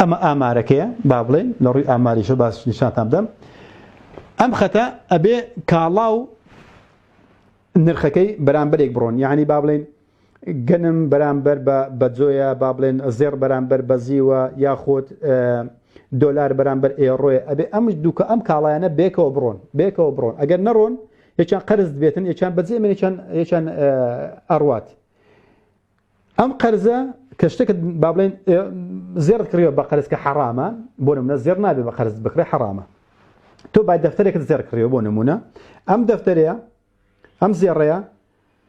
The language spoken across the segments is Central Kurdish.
أما آمارك بابلين لوري آماري شو باش نشان تامدم أم خطأ أبي كالاو نرخكي برامبر برون يعني بابلين جنم برامبر بزويا بابلين زر برامبر بزيوا ياخد دولار برامبر ايرو ابي امش دوكا ام كالاينا بيكا وبرون اگر نرون يشان قرض بيتن يشان بزي من يشان اروات ام قرزه كشتك بابلين زر كريو بقرز كحرامه بون من الزر نابي بقرز بكري حرامه تو بعد دفترك زر كريو بون منا ام دفتريا ام زيريا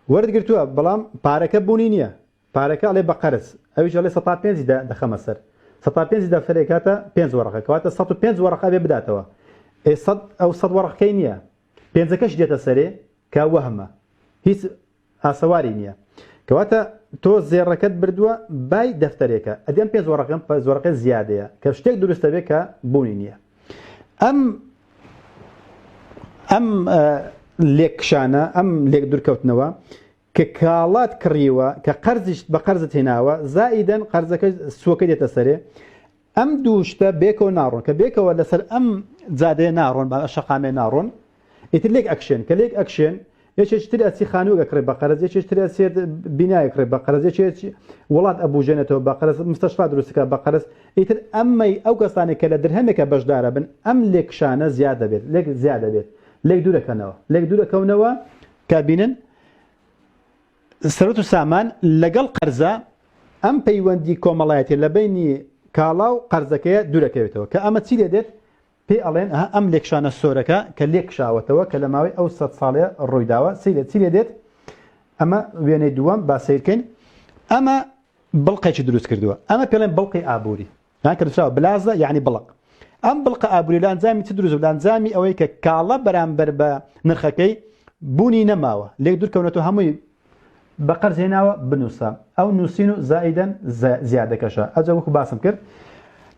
ورد قلتوها بلام باركه بونينيا باركه عليه بقرز اويش عليه 15 ده خمسر 15 ده فريكاتا 5 ورقه كواتا 105 ورقه بداتوا اي صد او صد ورقه كينيا 5 كش ديتا سري كوهمه هيس اسوارينيا كواتا تو زيركت بردوا باي دفتريكا اديم 5 ورقه زياده كشتك درست بك بونينيا ام ليك شانا ام ليك دركوتنوا ككالات كريوه كقرزش بقرزه هناوه زائدا قرزك سوكيده تسري ام دوشتا بيكو نارون كبيكو ولا سر ام زاده نارون بشقامه نارون يتليك اكشن كليك اكشن ايش تشتري اسي خانوق قريب بقرز ايش تشتري اسي بنايه قريب بقرز ايش ولاد ابو جنته بقرز مستشفى دروسك بقرز يتر امي او قصاني كلا درهمك بجداره بن ام ليك شانه زياده بيت ليك زياده بيت ليك دوره كونوا كابينن سرت سامان لقل قرزه ام بيوندي كوملايتي لبيني كالاو قرزكيه دوركيتو كاما تسيدت بي الين ام ليك شانه سوركا كليك شاوتو كلماوي او 6 صاليه الرويداوا سيدت اما ويني دوام باسيركن اما بلقيش دروس كردوا اما بيلين بلقي ابوري يعني كرساو بلازا يعني بلق ام بلقى ابوري لانزامي تدرس لانزامي اويك كالا برامبر بنرخكي بوني نماوه ليك دور كونتو همي بقرز هنا بنوسا او نوسينو زائدا زياده كشا اجاوك باسم كر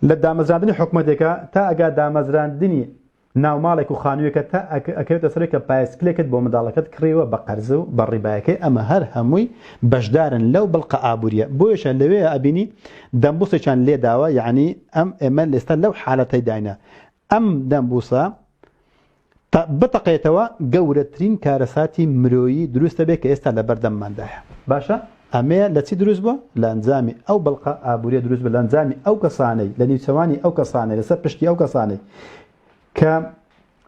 لدامزراندني حكومتك تا اجا دامزراندني ناو مالك وخانويك تا اكيد تسريك بايسكليكت بومدالكت كريوه بقرزو بالربايك اما هر هموي بجدارن لو بلقى ابوريا بويش لوي ابيني دمبوسه كان لي داوا يعني ام امل استل لو حالتي داينا ام دمبوسا بتقيتوا جورترين كارساتي مروي دروست بك استا لبردم مندح باشا اما لتي دروس بو لانزامي او بلقى ابوريا دروس بلانزامي او كصاني لني ثواني او كصاني لسبشتي او كصاني ك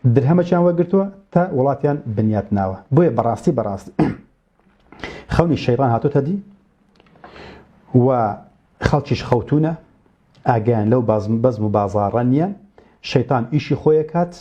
درهم كان وقرتوا تا ولاتيان بنيات ناوه بو براسي خوني الشيطان هاتو تدي وخلشش خوتونا اجان لو بزم بازارانيا شيطان ايشي خويكات